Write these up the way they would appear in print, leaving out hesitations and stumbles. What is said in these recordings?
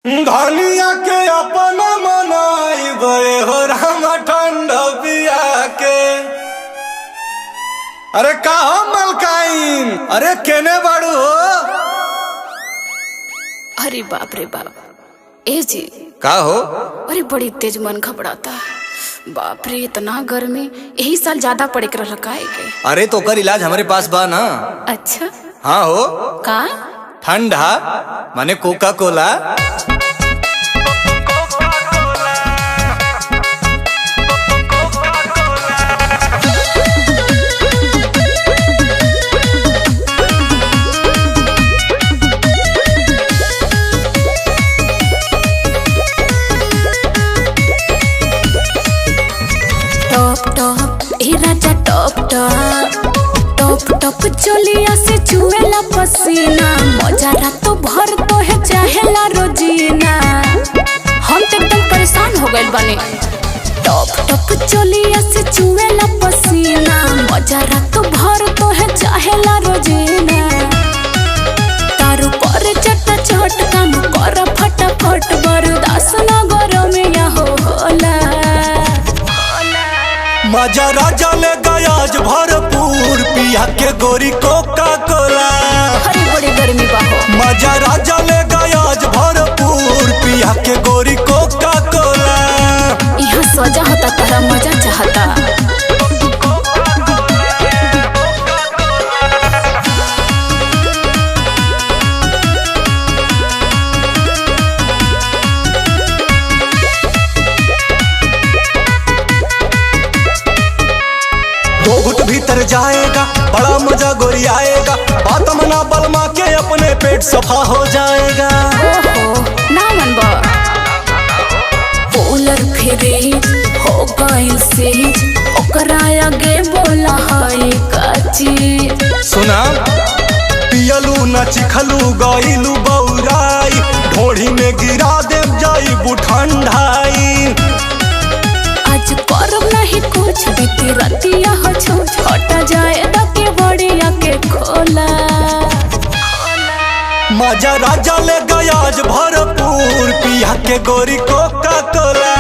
धनिया के अपन मनाई गए हो राम ठंड पिया के। अरे कहा मलकाइन, अरे केने बाड़ू हो? अरे बाप रे बाप, ए जी का हो? अरे बड़ी तेज मन घबराता है। बाप रे, इतना गर्मी यही साल ज्यादा पड़े कर रखा है के। अरे तो कर इलाज हमारे पास बा ना। अच्छा हाँ हो। का ठंडा माने कोका कोला। टॉप चोलिया से चुएला पसीना, मजा रातो भर तो है चाहेला रोजीना। हम तो एकदम परेशान हो गए बने। टॉप चोलिया से चुएला पसीना, मजा रातो भर तो है चाहेला रोजीना। तारू पर चट चट काम कर फटाफट, बर्दाश्त न गरमिया होला। मजा राजा ले गयाज भरपूर, पिया के गोरी कोका कोला। हरी बड़ी गर्मी बाहो। मजा राजा ले गयाज भरपूर, पिया के गोरी कोका कोला। यहाँ सजा होता तारा मजा चाहता। घुट भीतर जाएगा बड़ा मजा गोरी आएगा, बात मना बलमा के अपने पेट सफा हो जाएगा। ओहो ना मन बा, बोलर फिरे हो गइल से ओकरा आगे बोला है काची। सुना पियलू न चिखलू गइलू बौराई, ढोढ़ी में गिरा देव जाई ठंडाई। आज करब नहीं कुछ बीती रतिया हो छूछ, हटा जाए दके बड़िया के खोला। मजा राजा ले गयाज भरपूर, पिया के गोरी कोका कोला।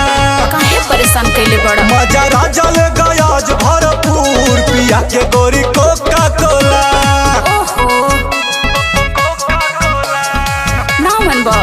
काहे परेशान कैले बड़ा? मजा राजा ले गयाज भरपूर, पिया के गोरी कोका कोला। ओहो ना मन बा।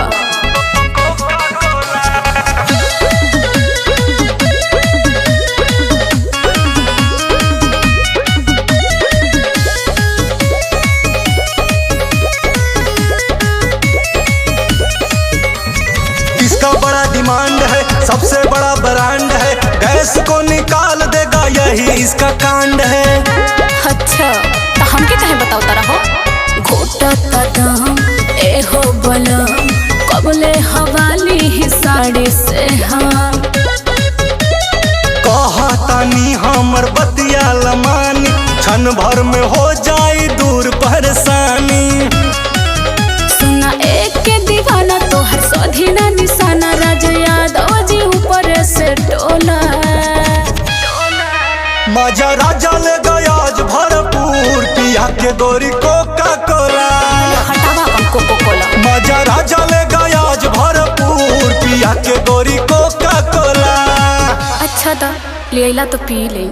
इसका बड़ा डिमांड है, सबसे बड़ा ब्रांड है, गैस को निकाल देगा यही इसका कांड है। अच्छा तो हमके कहे बताओ तारा हो? घोटा कदम ए हो बलम, कबले हवाली ही साड़ी से हम। कहा तानी हमर बतिया लमानी, क्षण भर में हो जाई दूर परेशानी। सुना एक के दीवाना तो हर स्वाधीना निशाना, राज यादव जी ऊपर से टोला। मजा राजा ले गयाज भरपूर, पिया के गोरी कोका कोला। हटावा कम कोको कोला। मजा राजा ले गयाज भरपूर, पिया के गोरी कोका कोला। अच्छा तो ले आइला तो पी ले।